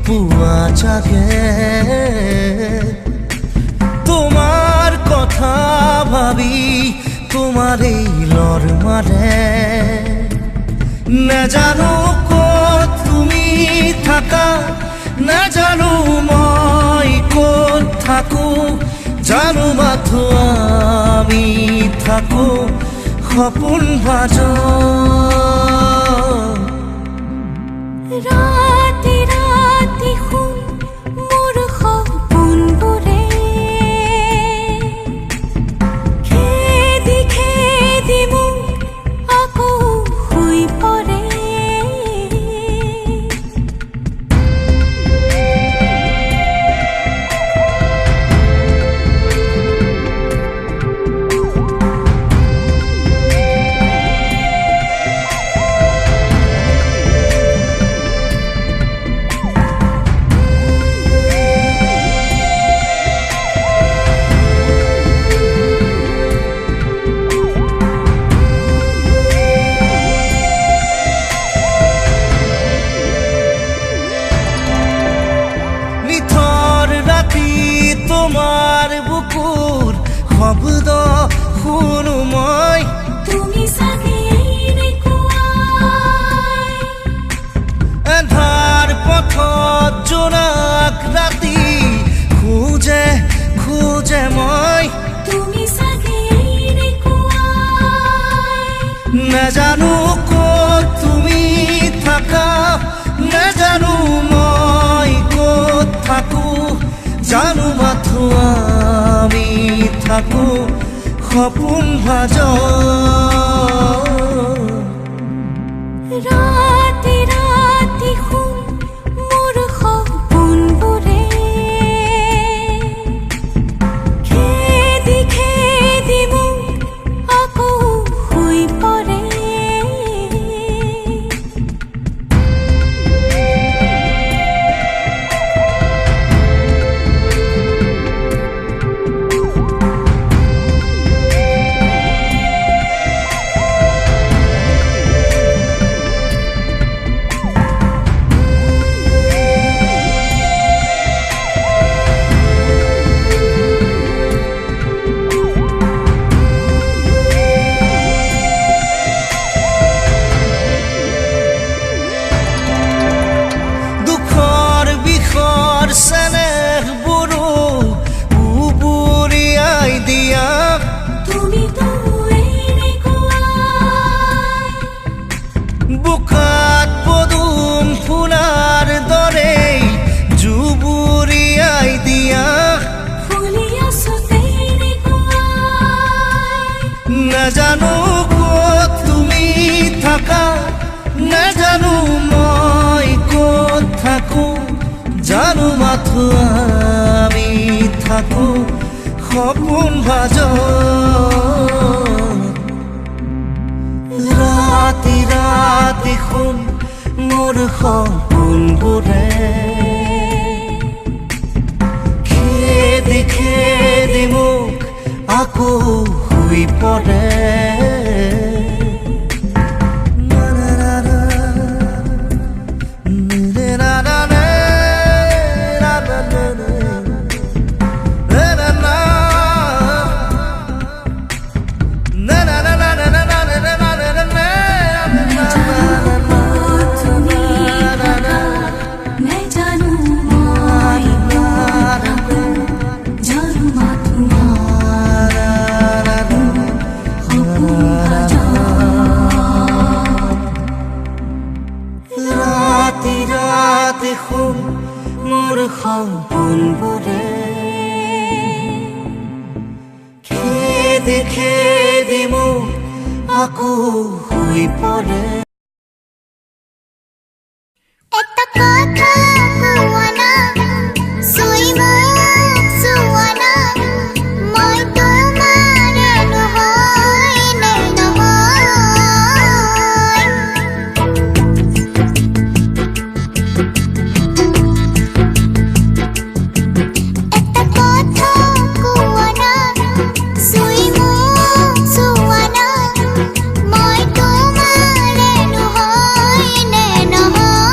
পুয়া জাগে তোমার কথা ভাবি তোমার এই লর মারে না জানো কত তুমি থাকা না জানো মই কত থাকো জানো মাথো আমি থাকো সপোন ভাজ ৰাতি ৰাতি শুন মোৰ সপোনবোৰে খেদি খেদি মোক আকৌ শুই পৰে তোমাৰ বুকুৰ শব্দ শুনো মই তুমি চাগে এনেকুৱাই এন্ধাৰ পথত জোনাক ৰাতি খোজে খোজে মই তুমি চাগে এনেকুৱাই নাজানো ক'ত তুমি থাকা নাজানো মই ক'ত থাকো জানো মাথো আমি থাকো সপোন ভাজ ৰাতি ৰাতি শুন মোৰ সপোনবোৰে খেদি খেদি মোক আকৌ শুই পৰে বুকাত পদুম ফুলাৰ দৰে জুবুৰিয়াই দিয়া ফুলি আছো তেনেকুৱাই নাজানো ক'ত তুমি থাকা নাজানো মই ক'ত থাকো জানো মাথো আমি থাকো সপোন ভাজ ৰাতি ৰাতি শুন মোৰ সপোনবোৰে খেদি খেদি মোক আকৌ শুই পৰে দেখোন মোৰ সপোনবোৰে খেদি খেদি মোক আকৌ শুই পৰে এটা কথা কোৱানা চুই মোক চুৱানা মই তোমাৰ নহয় নে নহয় এটা কথা কোৱানা চুই মোক চুৱানা মই তোমাৰ নহয় নে নহয়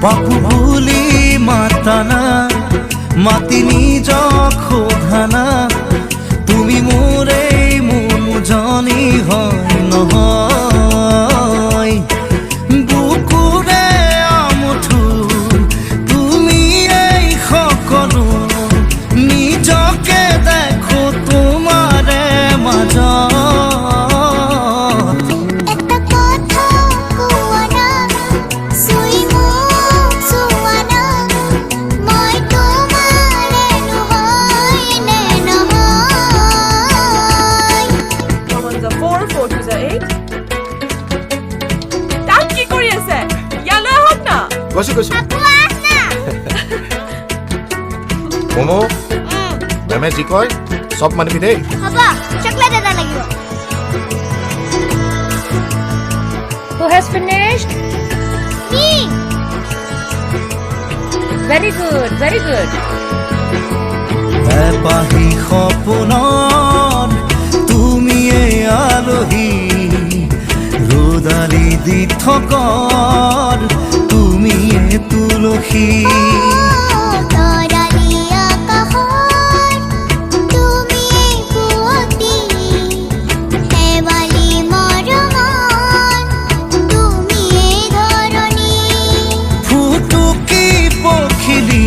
বাপু বুলি মাতানা মাতি নিজক সোধানা তুমি মোৰ এই মনজনী হয় নহয় বুকুৰে আমঠু তুমি এই সকলো নিজকে দেখো তোমাৰে মাজত একটা কথা কোৱানা চুই মোক চুৱানা মই তোমাৰে নহয় নে নহয় Come on, the 4, 4 to the 8. তাত কি কৰি আছে? ইয়ালৈ আহক না। গৈছো মমো মেমে যি কয় চব মানিবি দেই হ'ব চকলেট এটা লাগিব Who has finished? কি Very good, very good. এপাহি সপোনৰ তুমি এই আলহী ৰ'দালি দি থকৰ তুমি এই তুলসী তৰালি আকাশৰ তুমি পুৱতি শেৱালি মৰমৰ তুমি ধৰণী ফুটুকি পখিলি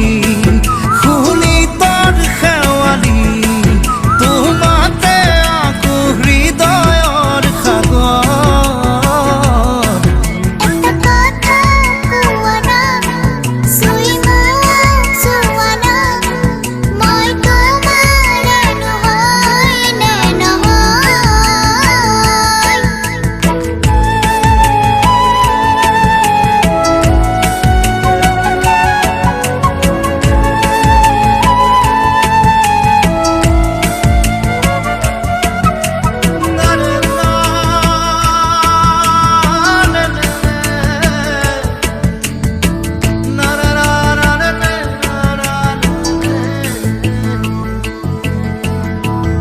শুনি তৰ শেৱালি তোমাতে আকৌ হৃদয়ৰ সাগৰ একটা কথা কোৱানা চুই মোক চুৱানা মই তোমাৰে নহয় নে নহয়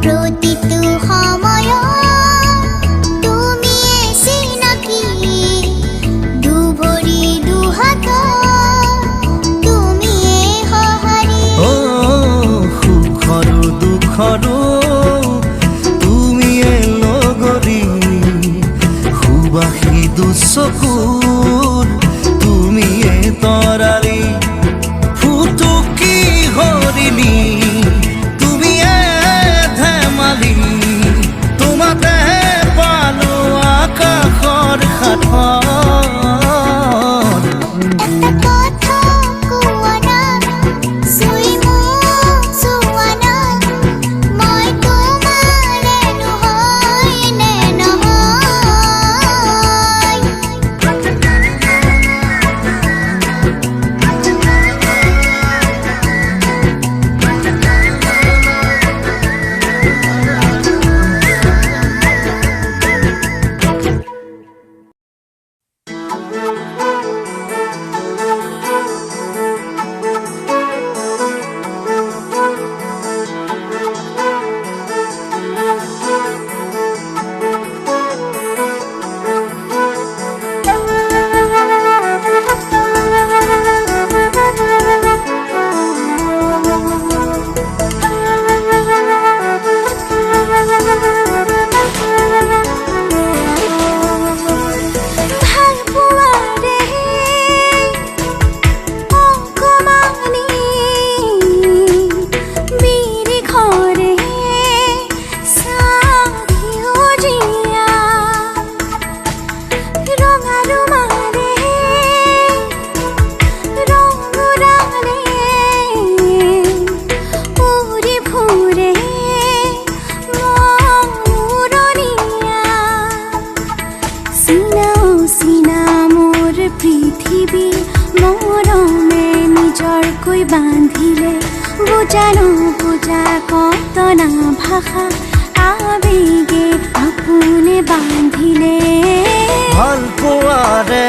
প্ৰতিটো সময়ত তুমি চিনাকি দুভৰি দুহাতত তুমি সঁহাৰি অ সুখৰো দুখৰো তুমিয়ে লগৰী সুবাসী দুচকুৰ তুমিয়ে তৰালি ফুটুকি হৰিণী তুমিয়ে ধেমালি তোমাতে পালো আকাশৰ সাঁথৰ একটা কথা কোৱানা চুই মোক চুৱানা মই তোমাৰে নহয় নে নহয় ভাল পোৱাৰে অকমানি বিৰিখৰে চাহিউজিয়া ৰঙা ৰুমালে ৰঙুৰালে উৰি ফুৰে মূৰণীয়া চিনা মোৰ পৃথিৱী মৰমে নিজৰকৈ বান্ধিলে বুজা নুবুজা কতনা ভাষা আবেগে আপোনে বান্ধিলে ভাল পোৱাৰে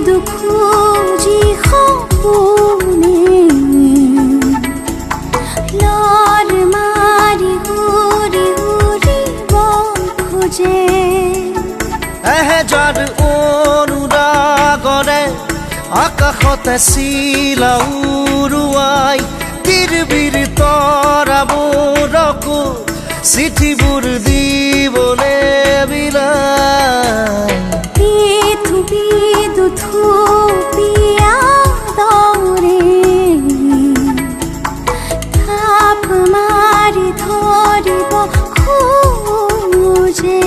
দুখোজি সপোনে লৰ মাৰি উৰি উৰিব খোজে এহেজাৰ অনুৰাগৰে আকাশতে চিলা উৰুৱাই তিৰবিৰ তৰাবোৰকো চিঠিবোৰ দিবলে বিলাই পৃথিৱী থুপিয়া দৰে থাপ মাৰি ধৰিব খোজে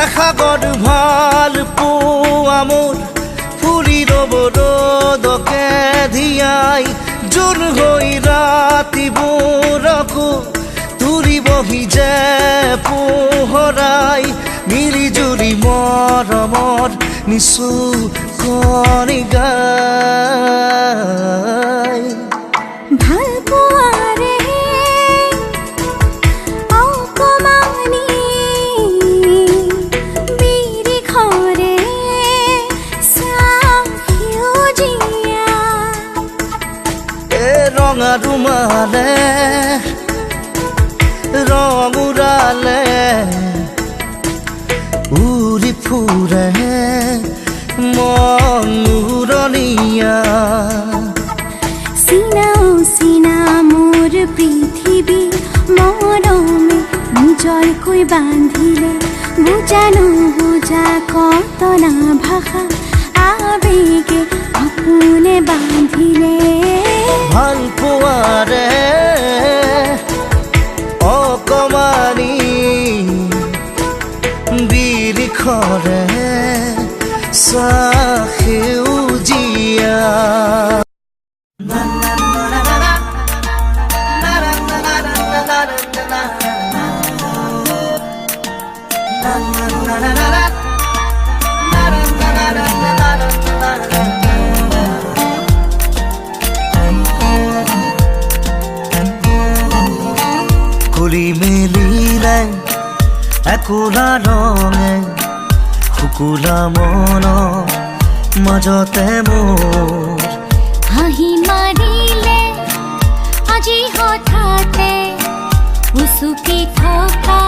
এসাগৰ ভাল পোৱা মোৰ ফুলি ৰ'ব ৰ'দকে ধিয়াই জোন হৈ ৰাতিবোৰকো তুলিবহি যে পোহৰাই মিলি জুলি মৰমৰ নিচু কণি গাই ভাল পোৱাৰে অকমানি বিৰিখৰে চাহ সেউজীয়া এ ৰঙা ৰুমালে ৰং উৰালে উৰি ফুৰে মন উৰণীয়া চিনা মোৰ পৃথিৱী মৰমে নিজৰকৈ বান্ধিলে বুজা নুবুজা কতনা ভাষা আবেগে আপোনে বান্ধিলে ভাল পোৱাৰে অকমানি বিৰিখৰে চাহ সেউজীয়া খুলি মেলিলে একোলা ৰঙে শুকুলা মনৰ মাজতে মোৰ হাঁহি মাৰিলে আজি হঠাতে উচুকি থকা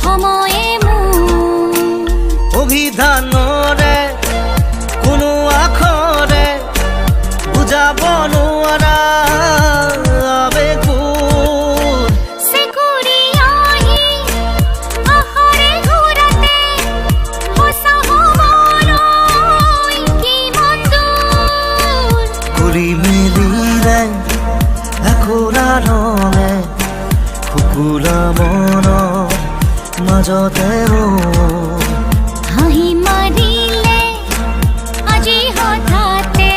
সময়ে মোৰ অভিধানৰে কোনো আখৰে বুজাব নোৱাৰা আবেগবোৰ চেকুৰি আহি আশাৰে ঘূৰাতে সঁচা হ'বলৈ কিমান দূৰ ঘূৰি মেলিলে একোলা ৰঙে শুকুলা মনৰ মাজতে মোৰ হাঁহি মাৰিলে আজি হঠাতে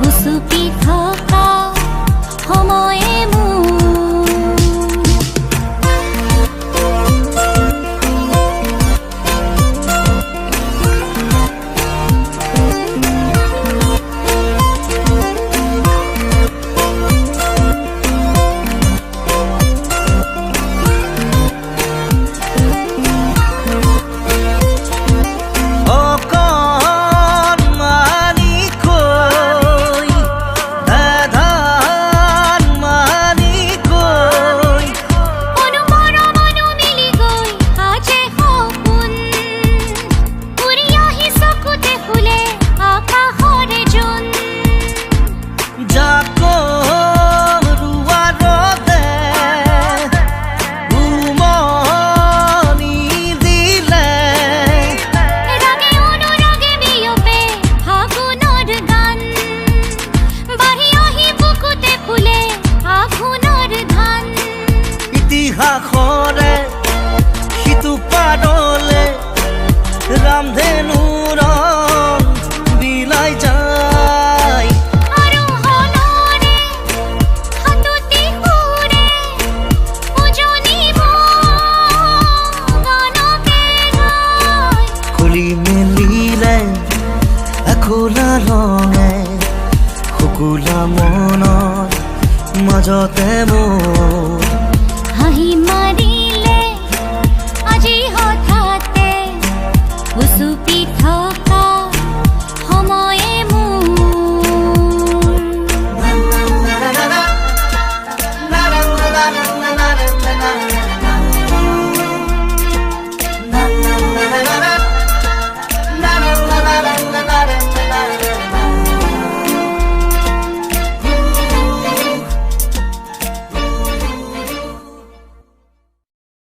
উচুকি থকা সময়ে মোৰ অকণমানিকৈ এধানমানিকৈ অনুমৰমনো মিলি গৈ આજે সপোন উৰি আহি চকুতে ফুলে আকাশৰে জোন যাকো ৰুৱা ৰ'দে উমনি দিলে ৰাগে অনুৰাগে বিয়পে ফাগুনৰ গান বাঢ়ি আহি বুকুতে ফুলে আঘোণৰ ধান ইতিহাসৰে সিটো পাৰলে ৰামধেনুৰ বিলাই যায় আৰু হলৰে হাততি সুৰে উজনিব গানকে গায় খুলি মেলিলে একোলা ৰঙে শুকুলা মনৰ মাজতে মোৰ